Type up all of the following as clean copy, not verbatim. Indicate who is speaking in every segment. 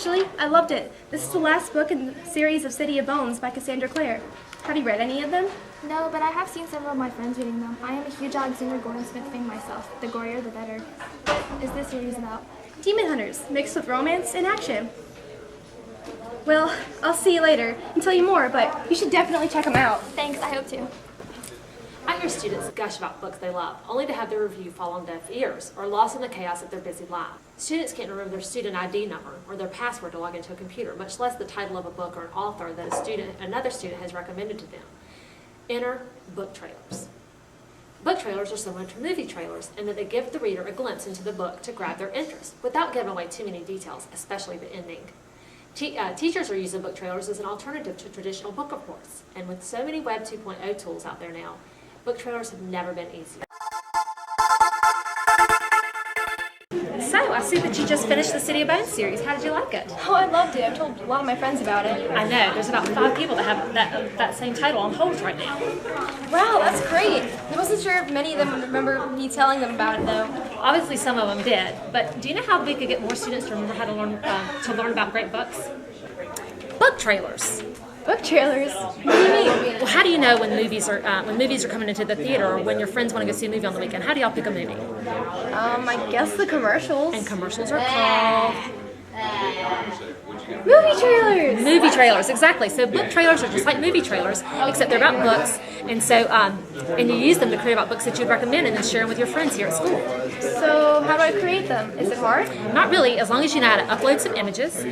Speaker 1: Actually, I loved it. This is the last book in the series of City of Bones by Cassandra Clare. Have you read any of them?
Speaker 2: No, but I have seen several of my friends reading them. I am a huge Alexander Gordon Smith fan myself. The gorier, the better. What is this series about?
Speaker 1: Demon Hunters, mixed with romance and action. Well, I'll see you later and tell you more, but you should definitely check them out.
Speaker 2: Thanks, I hope to.
Speaker 3: I hear students gush about books they love, only to have their review fall on deaf ears or lost in the chaos of their busy life. Students can't remember their student ID number or their password to log into a computer, much less the title of a book or an author that another student has recommended to them. Enter book trailers. Book trailers are similar to movie trailers in that they give the reader a glimpse into the book to grab their interest, without giving away too many details, especially the ending. Teachers are using book trailers as an alternative to traditional book reports, and with so many Web 2.0 tools out there now, book trailers have never been easier. So, I see that you just finished the City of Bones series. How did you like it?
Speaker 1: Oh, I loved it. I've told a lot of my friends about it.
Speaker 3: I know, there's about 5 people that have that same title on hold right now.
Speaker 1: Wow, that's great. I wasn't sure if many of them would remember me telling them about it, though.
Speaker 3: Obviously some of them did, but do you know how we could get more students to remember how to learn about great books? Book trailers.
Speaker 1: Book trailers? What do you mean?
Speaker 3: Well, how do you know when movies are coming into the theater, or when your friends want to go see a movie on the weekend? How do y'all pick a movie?
Speaker 1: I guess the commercials.
Speaker 3: And commercials are called
Speaker 1: Movie trailers!
Speaker 3: movie trailers, exactly. So book trailers are just like movie trailers, except they're about books, and so and you use them to create about books that you'd recommend and then share them with your friends here at school.
Speaker 1: So how do I create them? Is it hard?
Speaker 3: Not really, as long as you know how to upload some images,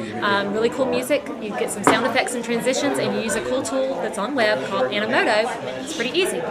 Speaker 3: really cool music, you get some sound effects and transitions, and you use a cool tool that's on web called Animoto. It's pretty easy.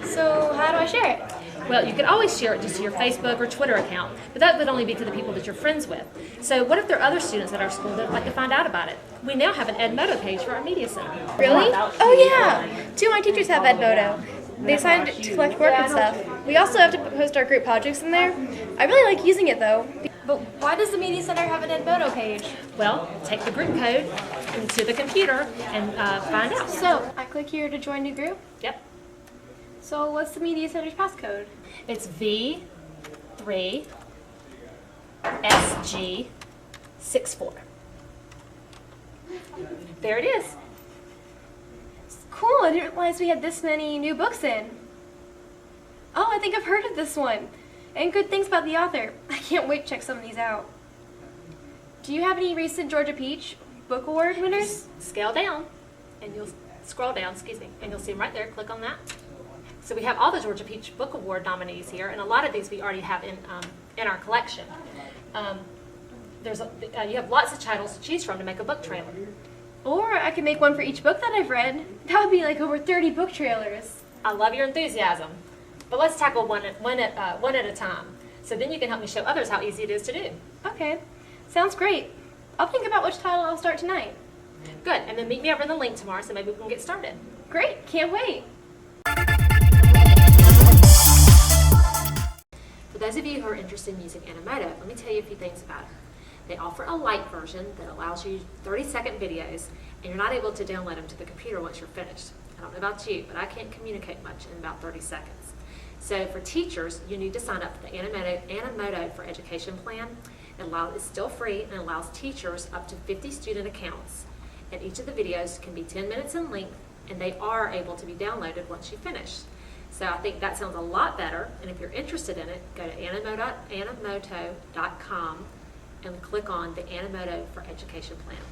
Speaker 1: So how do I share it?
Speaker 3: Well, you could always share it just to your Facebook or Twitter account, but that would only be to the people that you're friends with. So what if there are other students at our school that would like to find out about it? We now have an Edmodo page for our media center.
Speaker 1: Really? Oh yeah! 2 of my teachers have Edmodo. They decided to collect work and stuff. We also have to post our group projects in there. I really like using it though. But why does the media center have an Edmodo page?
Speaker 3: Well, take the group code into the computer and find out.
Speaker 1: So, I click here to join new group?
Speaker 3: Yep.
Speaker 1: So what's the media center's passcode?
Speaker 3: It's V3SG64. There it is.
Speaker 1: Cool, I didn't realize we had this many new books in. Oh, I think I've heard of this one. And good things about the author. I can't wait to check some of these out. Do you have any recent Georgia Peach Book Award winners?
Speaker 3: Scale down, and you'll scroll down, and you'll see them right there. Click on that. So we have all the Georgia Peach Book Award nominees here, and a lot of these we already have in our collection. You have lots of titles to choose from to make a book trailer.
Speaker 1: Or I could make one for each book that I've read. That would be like over 30 book trailers.
Speaker 3: I love your enthusiasm, but let's tackle one at a time. So then you can help me show others how easy it is to do.
Speaker 1: Okay, sounds great. I'll think about which title I'll start tonight.
Speaker 3: Good, and then meet me over in the link tomorrow so maybe we can get started.
Speaker 1: Great, can't wait.
Speaker 3: For those of you who are interested in using Animoto, let me tell you a few things about it. They offer a light version that allows you 30-second videos, and you're not able to download them to the computer once you're finished. I don't know about you, but I can't communicate much in about 30 seconds. So for teachers, you need to sign up for the Animoto for Education plan. It's still free and allows teachers up to 50 student accounts. And each of the videos can be 10 minutes in length, and they are able to be downloaded once you finish. So I think that sounds a lot better, and if you're interested in it, go to animoto.com and click on the Animoto for Education plan.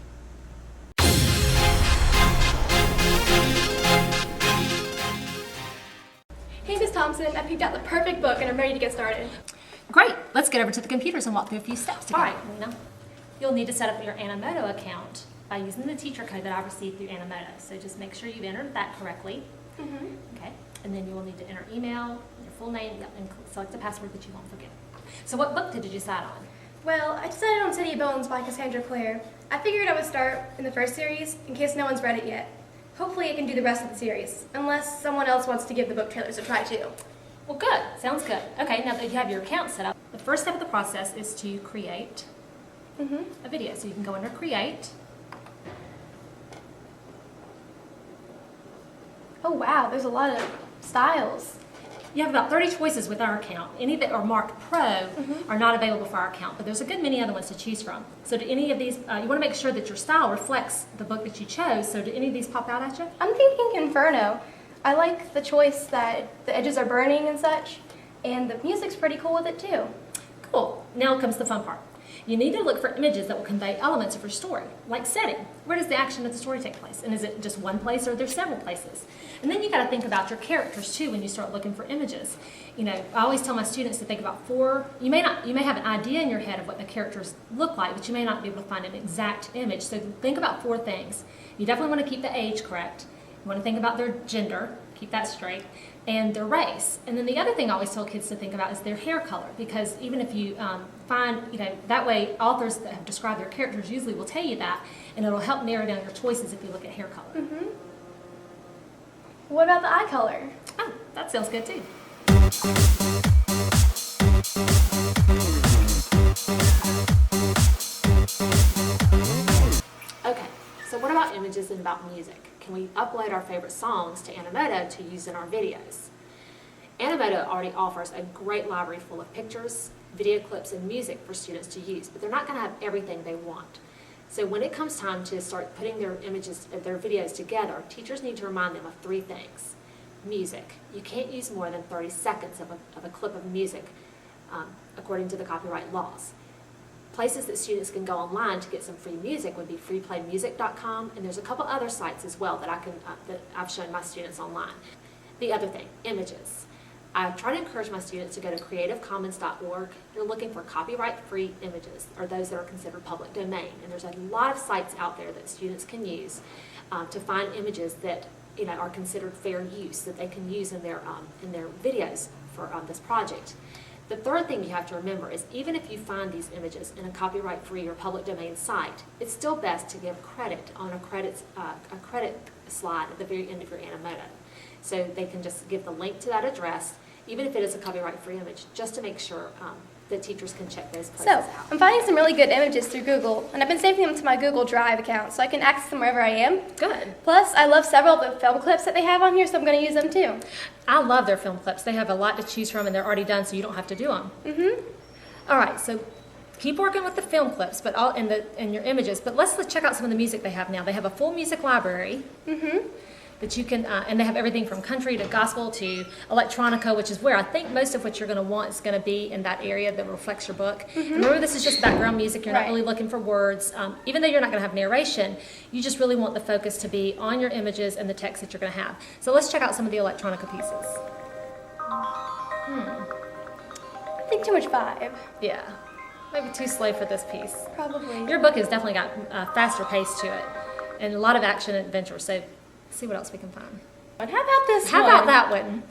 Speaker 1: Hey, Miss Thompson, I picked out the perfect book and I'm ready to get started.
Speaker 3: Great, let's get over to the computers and walk through a few steps together. All right, Lena. You'll need to set up your Animoto account by using the teacher code that I received through Animoto. So just make sure you've entered that correctly. Okay, and then you will need to enter email, your full name, and select a password that you won't forget. So what book did you decide on?
Speaker 1: Well, I decided on City of Bones by Cassandra Clare. I figured I would start in the first series in case no one's read it yet. Hopefully I can do the rest of the series, unless someone else wants to give the book trailers a try too.
Speaker 3: Well, good. Sounds good. Okay, now that you have your account set up, the first step of the process is to create a video. So you can go under Create.
Speaker 1: Oh wow, there's a lot of styles.
Speaker 3: You have about 30 choices with our account. Any that are marked Pro are not available for our account, but there's a good many other ones to choose from. So do any of these, you want to make sure that your style reflects the book that you chose, so do any of these pop out at you?
Speaker 1: I'm thinking Inferno. I like the choice that the edges are burning and such, and the music's pretty cool with it too.
Speaker 3: Cool. Now comes the fun part. You need to look for images that will convey elements of your story, like setting. Where does the action of the story take place? And is it just one place or are there several places? And then you got to think about your characters too when you start looking for images. You know, I always tell my students to think about you may have an idea in your head of what the characters look like, but you may not be able to find an exact image. So think about 4 things. You definitely want to keep the age correct. You want to think about their gender, keep that straight, and their race. And then the other thing I always tell kids to think about is their hair color, because even if you find, that way authors that have described their characters usually will tell you that, and it'll help narrow down your choices if you look at hair color.
Speaker 1: What about the eye color?
Speaker 3: Oh, that sounds good too. Okay, so what about images and about music? Can we upload our favorite songs to Animoto to use in our videos? Animoto already offers a great library full of pictures, video clips, and music for students to use, but they're not going to have everything they want. So when it comes time to start putting their images, their videos together, teachers need to remind them of 3 things. Music. You can't use more than 30 seconds of a clip of music according to the copyright laws. Places that students can go online to get some free music would be freeplaymusic.com, and there's a couple other sites as well that that I've shown my students online. The other thing, images. I try to encourage my students to go to creativecommons.org. They're looking for copyright-free images, or those that are considered public domain. And there's a lot of sites out there that students can use to find images that are considered fair use, that they can use in their videos for this project. The third thing you have to remember is even if you find these images in a copyright-free or public domain site, it's still best to give credit on a credit slide at the very end of your Animoto. So they can just give the link to that address, even if it is a copyright-free image, just to make sure that teachers can check those places out.
Speaker 1: I'm finding some really good images through Google, and I've been saving them to my Google Drive account so I can access them wherever I am.
Speaker 3: Good.
Speaker 1: Plus, I love several of the film clips that they have on here, so I'm going to use them too.
Speaker 3: I love their film clips. They have a lot to choose from, and they're already done, so you don't have to do them. All right, so keep working with the film clips, but and your images. But let's check out some of the music they have now. They have a full music library. That you can, and they have everything from country to gospel to electronica, which is where I think most of what you're going to want is going to be in that area that reflects your book. Remember, this is just background music. You're not really looking for words. Even though you're not going to have narration, you just really want the focus to be on your images and the text that you're going to have. So let's check out some of the electronica pieces.
Speaker 1: I think too much 5.
Speaker 3: Yeah, maybe too slow for this piece.
Speaker 1: Probably.
Speaker 3: Your book has definitely got a faster pace to it and a lot of action and adventure. So see what else we can find.
Speaker 1: How about this
Speaker 3: How
Speaker 1: one?
Speaker 3: about that one?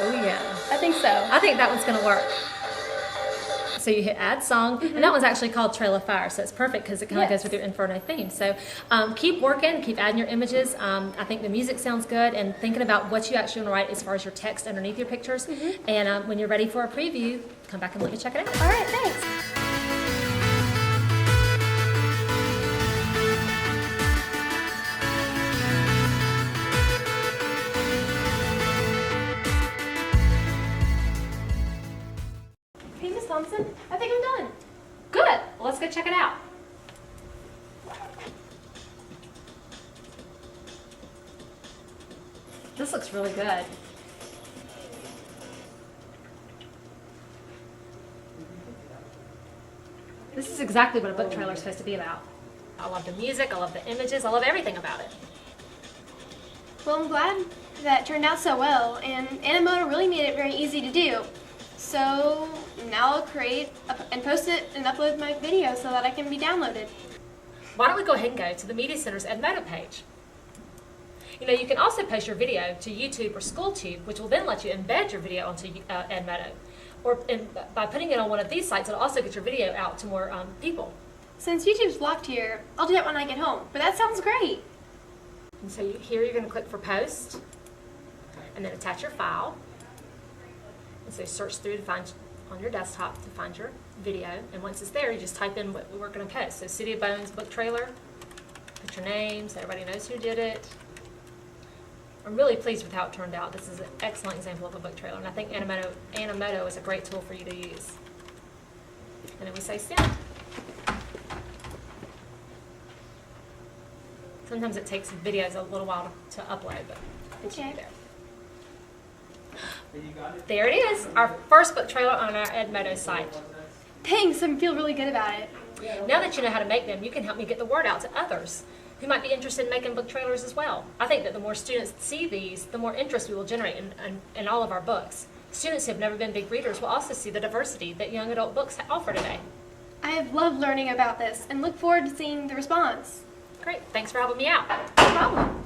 Speaker 3: Oh yeah.
Speaker 1: I think so.
Speaker 3: I think that one's going to work. So you hit add song, and that one's actually called Trail of Fire, so it's perfect because it kind of goes with your Inferno theme. So keep working, keep adding your images. I think the music sounds good, and thinking about what you actually want to write as far as your text underneath your pictures. And when you're ready for a preview, come back and let me check it out.
Speaker 1: All right, thanks. Hey, Miss Thompson, I think I'm done.
Speaker 3: Good. Well, let's go check it out. This looks really good. This is exactly what a book trailer is supposed to be about. I love the music, I love the images, I love everything about it.
Speaker 1: Well, I'm glad that turned out so well, and Animoto really made it very easy to do. So now I'll create and post it and upload my video so that I can be downloaded.
Speaker 3: Why don't we go ahead and go to the Media Center's Edmodo page. You can also post your video to YouTube or SchoolTube, which will then let you embed your video onto Edmodo. Or by putting it on one of these sites, it'll also get your video out to more people.
Speaker 1: Since YouTube's blocked here, I'll do that when I get home. But that sounds great.
Speaker 3: And so here you're going to click for post, and then attach your file. And so search through to find on your desktop to find your video. And once it's there, you just type in what we're going to post. So City of Bones book trailer. Put your name so everybody knows who did it. I'm really pleased with how it turned out. This is an excellent example of a book trailer, and I think Animoto is a great tool for you to use. And then we say send. Sometimes it takes videos a little while to upload, but it should be there. There it is, our first book trailer on our Edmodo site.
Speaker 1: Thanks, I feel really good about it.
Speaker 3: Now that you know how to make them, you can help me get the word out to others who might be interested in making book trailers as well. I think that the more students see these, the more interest we will generate in all of our books. Students who have never been big readers will also see the diversity that young adult books offer today.
Speaker 1: I have loved learning about this and look forward to seeing the response.
Speaker 3: Great, thanks for helping me out.
Speaker 1: No problem.